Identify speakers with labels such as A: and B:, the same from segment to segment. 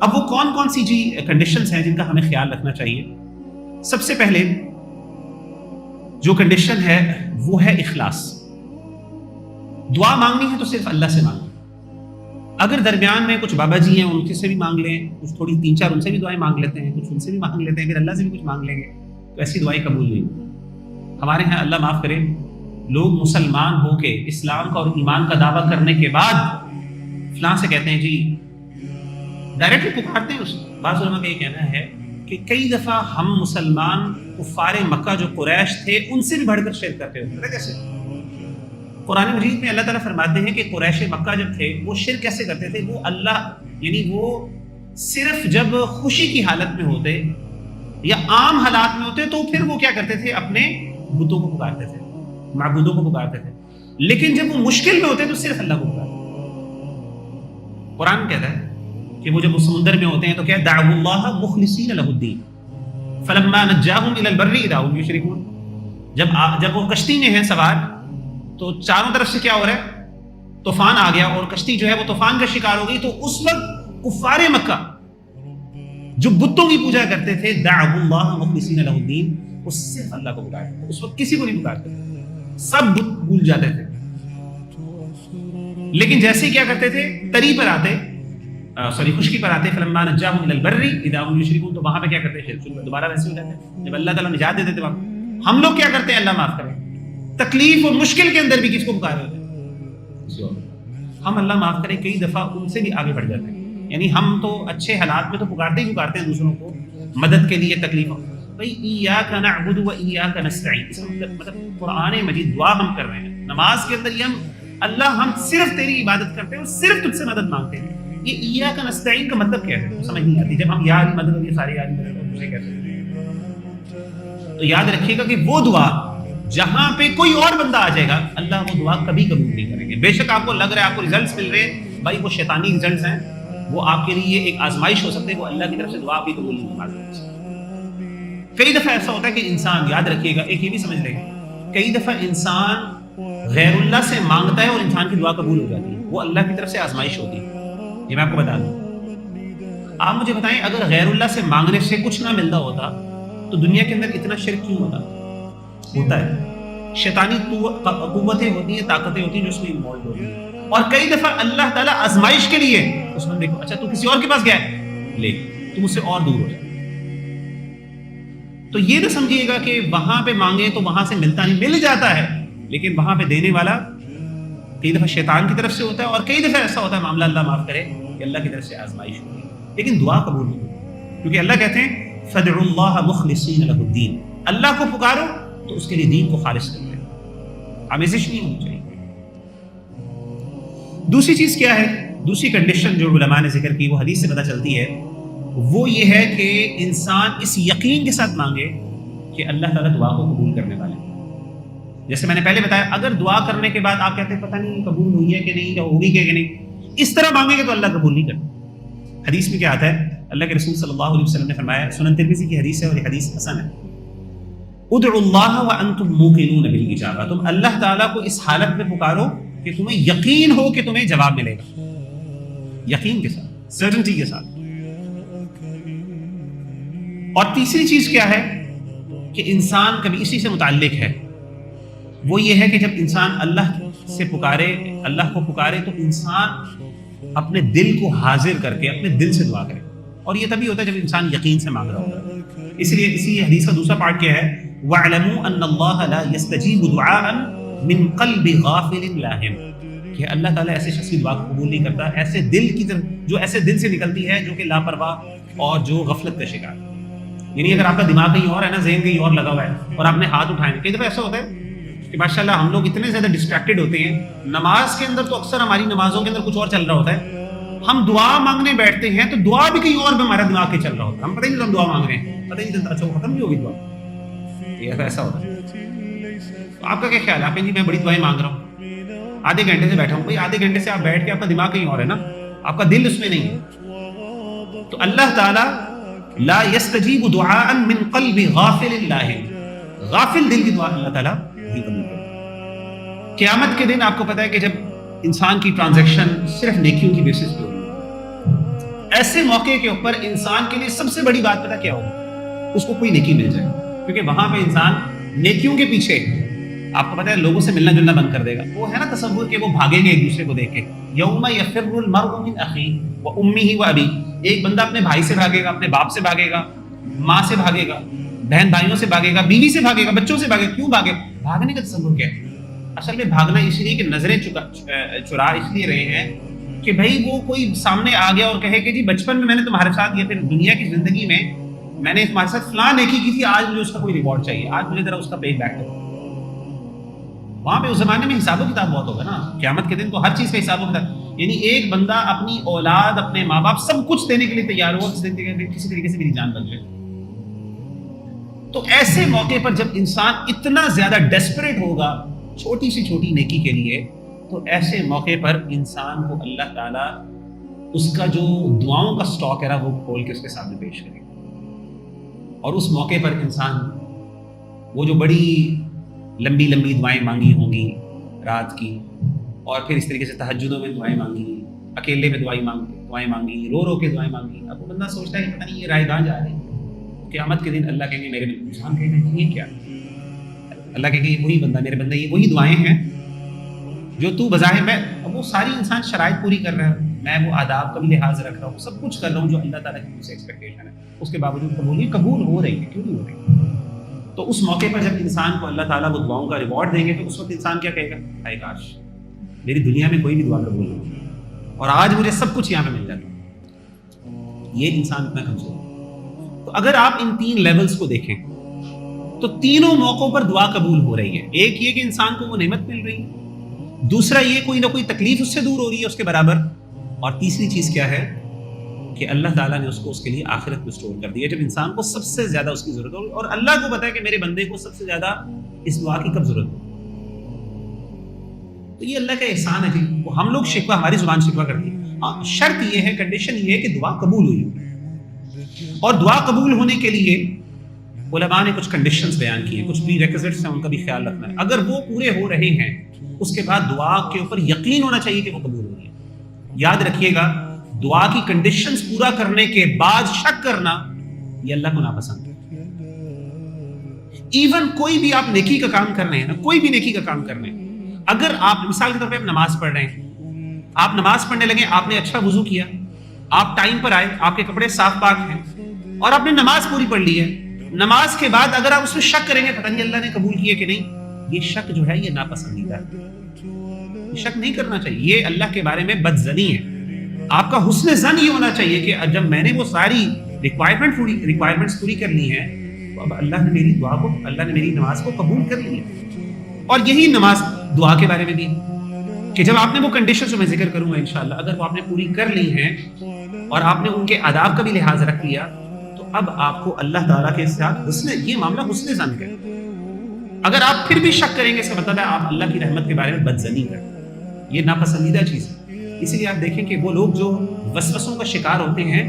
A: اب وہ کون کون سی کنڈیشنز ہیں جن کا ہمیں خیال رکھنا چاہیے؟ سب سے پہلے جو کنڈیشن ہے وہ ہے اخلاص. دعا مانگنی ہے تو صرف اللہ سے مانگیں. اگر درمیان میں کچھ بابا جی ہیں ان سے بھی مانگ لیں، کچھ تھوڑی 3-4 ان سے بھی دعائیں مانگ لیتے ہیں، کچھ ان سے بھی مانگ لیتے ہیں، پھر اللہ سے بھی کچھ مانگ لیں گے تو ایسی دعائیں قبول نہیں ہوگی. ہمارے ہاں اللہ معاف کرے لوگ مسلمان ہو کے اسلام کا اور ایمان کا دعویٰ کرنے کے بعد فلاں سے کہتے ہیں جی، ڈائریکٹلی پکارتے ہیں. اس بعض علماء کا یہ کہنا ہے کہ کئی دفعہ ہم مسلمان کفار مکہ جو قریش تھے ان سے بھی بڑھ کر شرک کرتے ہوتے. کیسے؟ قرآن مجید میں اللہ تعالیٰ فرماتے ہیں کہ قریش مکہ جب تھے وہ شرک کیسے کرتے تھے؟ وہ اللہ یعنی وہ صرف جب خوشی کی حالت میں ہوتے یا عام حالات میں ہوتے تو پھر وہ کیا کرتے تھے؟ اپنے بتوں کو پکارتے تھے، معبودوں کو پکارتے تھے. لیکن جب وہ مشکل میں ہوتے تو صرف اللہ کو پکارتے. قرآن کہتا ہے کہ وہ جب سمندر میں ہوتے ہیں تو کیا دعوا اللہ مخلصین لہ الدین فلما نجاہم الی البر اذا هم یشرکون. جب وہ کشتی میں ہیں سوار تو چاروں طرف سے کیا ہو رہا ہے؟ طوفان آ گیا اور کشتی جو ہے وہ طوفان کا شکار ہو گئی. تو اس وقت کفار مکہ جو بتوں کی پوجا کرتے تھے دعوا اللہ مخلصین لہ الدین، وہ صرف اللہ کو پکارتے تھے. اس وقت کسی کو نہیں پکارتے، سب بت بھول جاتے تھے. لیکن جیسے ہی کیا کرتے تھے؟ تری پر آتے خشکی پر آتے فلما نجاہم الی البر اذا هم یشرکون، تو وہاں پہ کیا کرتے ہیں؟ دوبارہ ویسے ہو جاتے ہیں. جب اللہ تعالیٰ نجات دیتے تھے وہاں ہم لوگ کیا کرتے ہیں؟ اللہ معاف کرے تکلیف اور مشکل کے اندر بھی کس کو پکارے ہوتے ہیں؟ ہم اللہ معاف کرے کئی دفعہ ان سے بھی آگے بڑھ جاتے ہیں. یعنی ہم تو اچھے حالات میں تو پکارتے ہی پکارتے ہیں دوسروں کو مدد کے لیے، تکلیفوں بھائی ایاک نعبد و ایاک نستعین. اس کا مطلب قرآن مجید دعا ہم کر رہے ہیں نماز کے اندر، یہ ہم اللہ ہم صرف تیری عبادت کرتے ہیں اور صرف تجھ سے مدد مانگتے ہیں. یہ ایاک نستعین کا مطلب کیا ہے؟ سمجھ نہیں آتی. جب ہم یا علی مدد یہ ساری علی مدد مجھے کہتے ہیں تو یاد رکھیے گا کہ وہ دعا جہاں پہ کوئی اور بندہ آ جائے گا اللہ وہ دعا کبھی قبول نہیں کریں گے. بے شک آپ کو لگ رہا ہے آپ کو ریزلٹس مل رہے ہیں، بھائی وہ شیطانی ریزلٹس ہیں، وہ آپ کے لیے ایک آزمائش ہو سکتے ہیں، وہ اللہ کی طرف سے دعا بھی قبول نہیں کرتے. کئی دفعہ ایسا ہوتا ہے کہ انسان، یاد رکھیے گا ایک یہ بھی سمجھ لیں، کئی دفعہ انسان غیر اللہ سے مانگتا ہے اور انسان کی دعا قبول ہو جاتی ہے، وہ اللہ کی طرف سے آزمائش ہوتی ہے. یہ میں آپ کو بتا دوں. آپ مجھے بتائیں اگر غیر اللہ سے مانگنے سے کچھ نہ ملتا ہوتا تو دنیا کے اندر اتنا شرک کیوں ہوتا ہے؟ شیطانی قوتیں ہوتی ہیں، طاقتیں ہوتی ہیں جو اس میں انوالو ہوتی ہیں. اور کئی دفعہ اللہ تعالیٰ آزمائش کے لیے اس میں دیکھو اچھا تو کسی اور کے پاس گیا ہے لے تم اس سے اور دور ہو جائے. تو یہ نہ سمجھیے گا کہ وہاں پہ مانگے تو وہاں سے ملتا نہیں، مل جاتا ہے، لیکن وہاں پہ دینے والا کئی دفعہ شیطان کی طرف سے ہوتا ہے اور کئی دفعہ ایسا ہوتا ہے معاملہ اللہ معاف کرے کہ اللہ کی طرف سے آزمائش ہوتی ہے لیکن دعا قبول نہیں ہوتی. کیونکہ اللہ کہتے ہیں فدعوا اللہ مخلصین لہ الدین، اللہ کو پکارو تو اس کے لیے دین کو خالص کر لیں، آمیزش نہیں ہونی چاہیے. دوسری چیز کیا ہے؟ دوسری کنڈیشن جو علماء نے ذکر کی وہ حدیث سے پتہ چلتی ہے، وہ یہ ہے کہ انسان اس یقین کے ساتھ مانگے کہ اللہ تعالیٰ دعا کو قبول کرنے والے ہیں. جیسے میں نے پہلے بتایا اگر دعا کرنے کے بعد آپ کہتے ہیں پتہ نہیں قبول ہوئی ہے کہ نہیں یا ہوگی کہ نہیں، اس طرح مانگیں گے تو اللہ قبول نہیں کرتا. حدیث میں کیا آتا ہے؟ اللہ کے رسول صلی اللہ علیہ وسلم نے فرمایا، سنن ترمذی کی حدیث ہے اور یہ حدیث حسن ہے، ادعوا اللہ وانتم موقنون بالاجابہ، تم اللہ تعالیٰ کو اس حالت میں پکارو کہ تمہیں یقین ہو کہ تمہیں جواب ملے گا، یقین کے ساتھ، سرٹنٹی کے ساتھ. اور تیسری چیز کیا ہے کہ انسان کبھی اسی سے متعلق ہے، وہ یہ ہے کہ جب انسان اللہ سے پکارے، اللہ کو پکارے تو انسان اپنے دل کو حاضر کر کے اپنے دل سے دعا کرے. اور یہ تبھی ہوتا ہے جب انسان یقین سے مانگ رہا ہوتا ہے. اس لیے اسی حدیث کا دوسرا پارٹ کیا ہے؟ وَاعْلَمُوا أَنَّ اللَّهَ لَا يَسْتَجِيبُ دُعَاءً مِّن قَلْبِ غَافِلٍ لَاهِمٍ، کہ اللہ تعالیٰ ایسے شخص کی دعا کو قبول نہیں کرتا ایسے دل کی طرف جو ایسے دل سے نکلتی ہے جو کہ لاپرواہ اور جو غفلت کا شکار. یعنی اگر آپ کا دماغ کہیں اور ہے نا، ذہن کہیں اور لگا ہوا ہے اور آپ نے ہاتھ اٹھائے، کئی دفعہ ایسا ہوتا ہے کہ ماشاءاللہ ہم لوگ اتنے زیادہ ڈسٹریکٹڈ ہوتے ہیں نماز کے اندر، تو اکثر ہماری نمازوں کے اندر کچھ اور چل رہا ہوتا ہے. ہم دعا مانگنے بیٹھتے ہیں تو دعا بھی کہیں اور پہ ہمارا دماغ کے چل رہا ہوتا ہے، ہم پتہ ہی نہیں ہم دعا مانگ رہے ہیں، پتہ ہی نہیں چلتا اچھا وہ ختم نہیں ہوگی دعا. یہ ایسا ہوتا ہے. تو آپ کا کیا خیال ہے؟ آپ جی میں بڑی دعائیں مانگ رہا ہوں، آدھے گھنٹے سے بیٹھا ہوں. بھائی آدھے گھنٹے سے آپ بیٹھ کے آپ کا دماغ کہیں اور ہے نا، آپ کا دل اس میں نہیں ہے. تو اللہ تعالیٰ لا يستجیب دعاء من قلب غافل لاہ، غافل دل کی دعا اللہ تعالیٰ نہیں قبول کرتا. قیامت کے دن آپ کو پتا ہے کہ جب انسان کی ٹرانزیکشن صرف نیکیوں کی بیسس پہ ہوگی، ایسے موقع کے اوپر انسان کے لیے سب سے بڑی بات پتہ کیا ہوگی؟ اس کو کوئی نیکی مل جائے، کیونکہ وہاں پہ انسان نیکیوں کے پیچھے، آپ کو پتہ ہے، لوگوں سے ملنا جلنا بند کر دے گا. وہ ہے نا تصور کہ وہ بھاگیں گے ایک دوسرے کو دیکھ کے. یوم یفر المرء من اخیہ وامہ وابیہ، ایک بندہ اپنے بھائی سے بھاگے گا، اپنے باپ سے بھاگے گا، ماں سے بھاگے گا، بہن بھائیوں سے بھاگے گا، بیوی سے بھاگے گا، بچوں سے بھاگے. کیوں بھاگے؟ بھاگنے کا تصور کیا ہے؟ اصل میں بھاگنا اس لیے کہ نظریں چرا اس لیے رہے ہیں کہ بھائی وہ کوئی سامنے آ گیا اور کہے کہ جی بچپن میں میں نے تمہارے ساتھ یا پھر دنیا کی زندگی میں نے تمہارے ساتھ فلاں نیکی کی تھی، آج مجھے اس کا کوئی ریوارڈ چاہیے، آج مجھے ذرا اس کا پے بیک کرو. وہاں پہ اس زمانے میں حساب و کتاب بہت ہوگا نا، قیامت کے دن تو ہر چیز کا حساب و کتاب. یعنی ایک بندہ اپنی اولاد، اپنے ماں باپ، سب کچھ دینے کے لیے تیار ہوا کسی طریقے سے میری جان بچ جائے. تو ایسے موقع پر جب انسان اتنا زیادہ ڈیسپریٹ ہوگا چھوٹی سی چھوٹی نیکی کے لیے، تو ایسے موقع پر انسان کو اللہ تعالیٰ اس کا جو دعاؤں کا سٹاک ہے نا وہ کھول کے اس کے سامنے پیش کرے گا. اور اس موقع پر انسان وہ جو بڑی لمبی لمبی دعائیں مانگی ہوں گی رات کی، اور پھر اس طریقے سے تہجدوں میں دعائیں مانگی، اکیلے میں دعائیں مانگی، رو رو کے دعائیں مانگی. اب وہ بندہ سوچتا ہے کہ پتہ نہیں یہ رائے کہاں جا رہی ہے. قیامت کے دن اللہ کہیں گے میرے انسان کہیں گے یہ کیا؟ اللہ کہیں گے یہ وہی بندہ، میرے بندہ یہ وہی دعائیں ہیں جو تو بظاہر میں، اب وہ ساری انسان شرائط پوری کر رہا ہے، میں وہ آداب کا بھی لحاظ رکھ رہا ہوں، سب کچھ کر رہا ہوں جو اللہ تعالیٰ کی مجھ سے ایکسپیکٹیشن ہے، اس کے باوجود قبول ہو رہی ہے. کیوں نہیں ہو رہی؟ تو اس موقع پر جب انسان کو اللہ تعالیٰ وہ دعاؤں کا ریوارڈ دیں گے تو اس وقت انسان کیا کہے گا؟ ہائے کاش میری دنیا میں کوئی بھی دعا قبول نہیں ہوئی اور آج مجھے سب کچھ یہاں پہ مل جاتا. یہ انسان اتنا کمزور ہے. تو اگر آپ ان 3 لیولز کو دیکھیں تو تینوں موقعوں پر دعا قبول ہو رہی ہے. ایک یہ کہ انسان کو وہ نعمت مل رہی ہے، دوسرا یہ کوئی نہ کوئی تکلیف اس سے دور ہو رہی ہے اس کے برابر، اور تیسری چیز کیا ہے کہ اللہ تعالیٰ نے اس کو اس کے لیے آخرت میں اسٹور کر دیا جب انسان کو سب سے زیادہ اس کی ضرورت ہو. اور اللہ کو پتا ہے کہ میرے بندے کو سب سے زیادہ اس دعا کی کب ضرورت ہو. تو یہ اللہ کا احسان ہے جی. وہ ہم لوگ شکوہ، ہماری زبان شکوہ کرتی ہے. ہاں شرط یہ ہے، کنڈیشن یہ ہے کہ دعا قبول ہوئی ہو. اور دعا قبول ہونے کے لیے علماء نے کچھ کنڈیشنز بیان کی ہیں، کچھ بھی ریکوزٹس ہیں، ان کا بھی خیال رکھنا ہے. اگر وہ پورے ہو رہے ہیں اس کے بعد دعا کے اوپر یقین ہونا چاہیے کہ وہ قبول ہو رہی ہے. یاد رکھیے گا، دعا کی کنڈیشنز پورا کرنے کے بعد شک کرنا یہ اللہ کو ناپسند ہے. ایون کوئی بھی آپ نیکی کا کام کر رہے ہیں نا، کوئی بھی نیکی کا کام کر رہے ہیں، اگر آپ مثال کے طور پہ آپ نماز پڑھ رہے ہیں، آپ نماز پڑھنے لگے، آپ نے اچھا وضو کیا، آپ ٹائم پر آئے، آپ کے کپڑے صاف پاک ہیں اور آپ نے نماز پوری پڑھ لی ہے. نماز کے بعد اگر آپ اس میں شک کریں گے پتہ نہیں اللہ نے قبول کیے کہ نہیں، یہ شک جو ہے یہ ناپسندیدہ ہے. یہ شک نہیں کرنا چاہیے، یہ اللہ کے بارے میں بدظنی ہے. آپ کا حسن ظن یہ ہونا چاہیے کہ جب میں نے وہ ساری ریکوائرمنٹس پوری کر لی ہیں تو اب اللہ نے میری دعا کو، اللہ نے میری نماز کو قبول کر لی ہے. اور یہی نماز دعا کے بارے میں بھی کہ جب آپ نے وہ کنڈیشن جو میں ذکر کروں گا انشاءاللہ اگر وہ آپ نے پوری کر لی ہیں اور آپ نے ان کے آداب کا بھی لحاظ رکھ لیا تو اب آپ کو اللہ تعالیٰ کے ساتھ یہ معاملہ حسن ظن کا. اگر آپ پھر بھی شک کریں گے اس کا مطلب ہے آپ اللہ کی رحمت کے بارے میں بدظنی کریں. یہ ناپسندیدہ چیز ہے. اسی لیے آپ دیکھیں کہ وہ لوگ جو وسوسوں کا شکار ہوتے ہیں،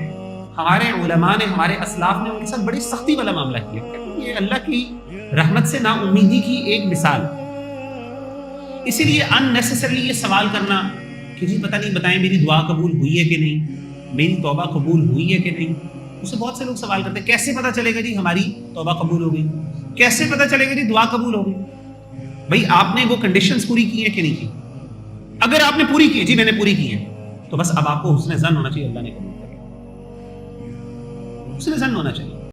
A: ہمارے علماء نے، ہمارے اسلاف نے ان کے ساتھ بڑی سختی والا معاملہ کیا. یہ اللہ کی رحمت سے نا امیدی کی ایک مثال. اسی لیے unnecessarily یہ سوال کرنا کہ جی پتہ نہیں بتائیں میری دعا قبول ہوئی ہے کہ نہیں، میری توبہ قبول ہوئی ہے کہ نہیں. اسے بہت سے لوگ سوال کرتے ہیں کیسے پتہ چلے گا جی ہماری توبہ قبول ہو گئی، کیسے پتہ چلے گا جی دعا قبول ہو گئی. بھائی آپ نے وہ کنڈیشنز پوری کی ہیں کہ نہیں کی؟ اگر آپ نے پوری کی، جی میں نے پوری کی ہے، تو بس اب آپ کو حسن ظن ہونا چاہیے اللہ نے قبول کر لیا. حسن ظن ہونا چاہیے.